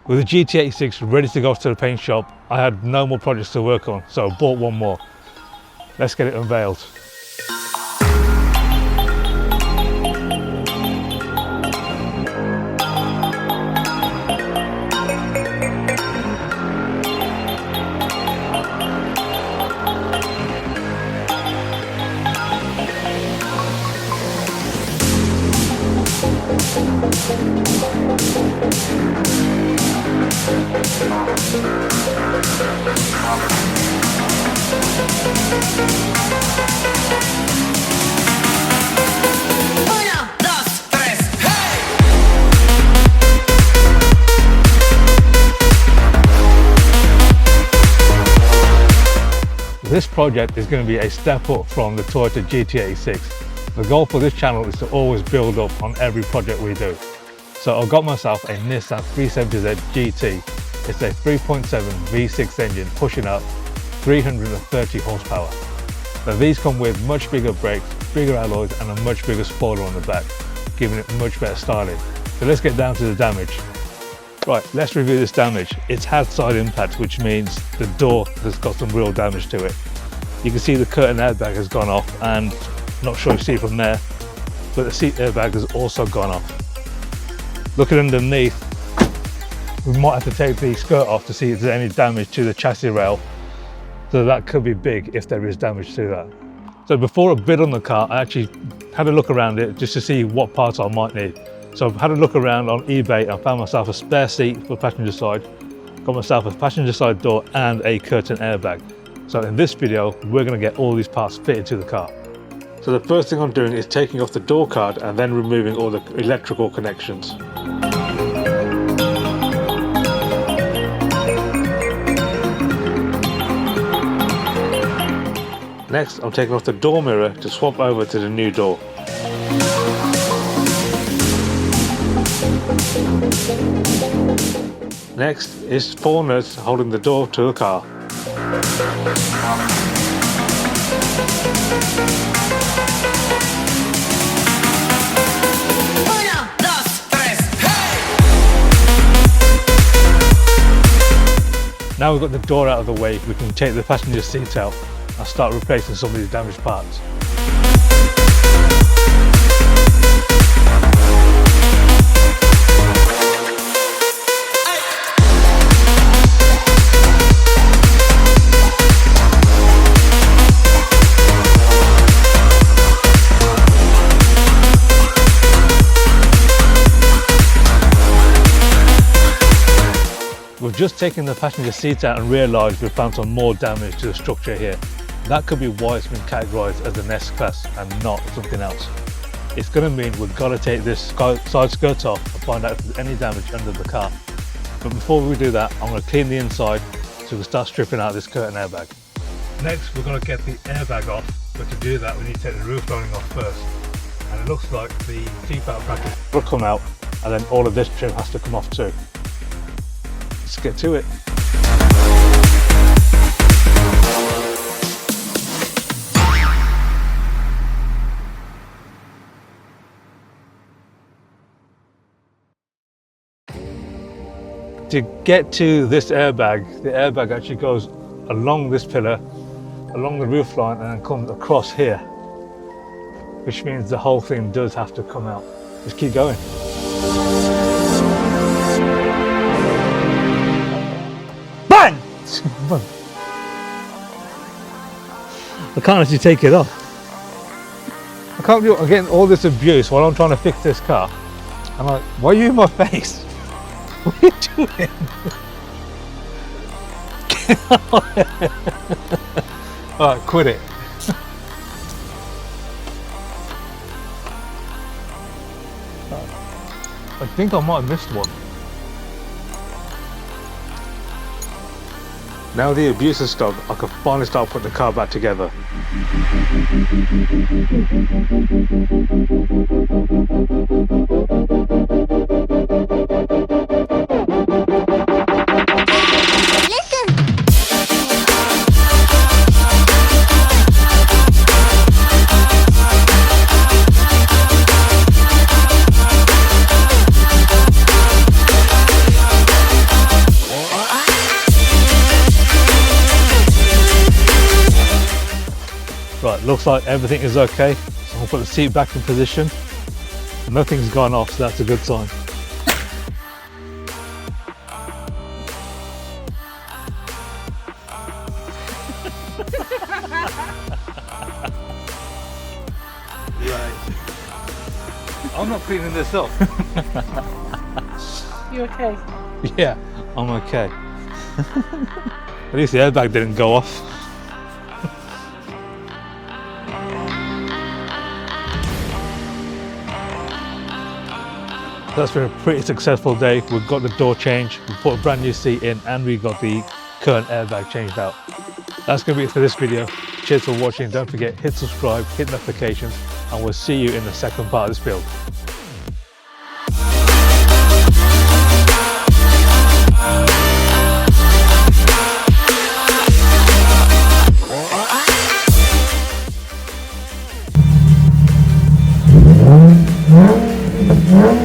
With the GT86 ready to go to the paint shop, I had no more projects to work on, so I bought one more. Let's get it unveiled. This project is going to be a step up from the Toyota GT86. The goal for this channel is to always build up on every project we do. So I've got myself a Nissan 370Z GT. It's a 3.7 V6 engine pushing out 330 horsepower. Now these come with much bigger brakes, bigger alloys and a much bigger spoiler on the back, giving it much better styling. So let's get down to the damage. Right, let's review this damage. It's had side impact, which means the door has got some real damage to it. You can see the curtain airbag has gone off, and not sure you see from there, but the seat airbag has also gone off. Looking underneath, we might have to take the skirt off to see if there's any damage to the chassis rail. So that could be big if there is damage to that. So before I bid on the car, I actually had a look around it just to see what parts I might need. So I've had a look around on eBay and found myself a spare seat for the passenger side, got myself a passenger side door and a curtain airbag. So in this video, we're going to get all these parts fitted to the car. So the first thing I'm doing is taking off the door card and then removing all the electrical connections. Next, I'm taking off the door mirror to swap over to the new door. Next is 4 nuts holding the door to the car. Now we've got the door out of the way, we can take the passenger seat out and start replacing some of these damaged parts. We've just taken the passenger seat out and realised we've found some more damage to the structure here. That could be why it's been categorised as an S-Class and not something else. It's going to mean we've got to take this side skirt off and find out if there's any damage under the car. But before we do that, I'm going to clean the inside so we can start stripping out this curtain airbag. Next, we're going to get the airbag off, but to do that we need to take the roof lining off first. And it looks like the seatbelt bracket will come out and then all of this trim has to come off too. Let's get to it. To get to this airbag, the airbag actually goes along this pillar, along the roof line and then comes across here, which means the whole thing does have to come out. Just keep going. Bang! I can't actually take it off. I can't believe I'm getting all this abuse while I'm trying to fix this car. I'm like, why are you in my face? What are you doing? Alright, quit it. I think I might have missed one. Now the abuse has stopped, I can finally start putting the car back together. looks like everything is okay. So I'll put the seat back in position. Nothing's gone off, so that's a good sign. Right. I'm not cleaning this up. You okay? Yeah, I'm okay. At least the airbag didn't go off. That's been a pretty successful day. We've got the door changed, we put a brand new seat in, and we got the current airbag changed out. That's going to be it for this video. Cheers for watching. Don't forget, hit subscribe, hit notifications, and we'll see you in the second part of this build. Yeah.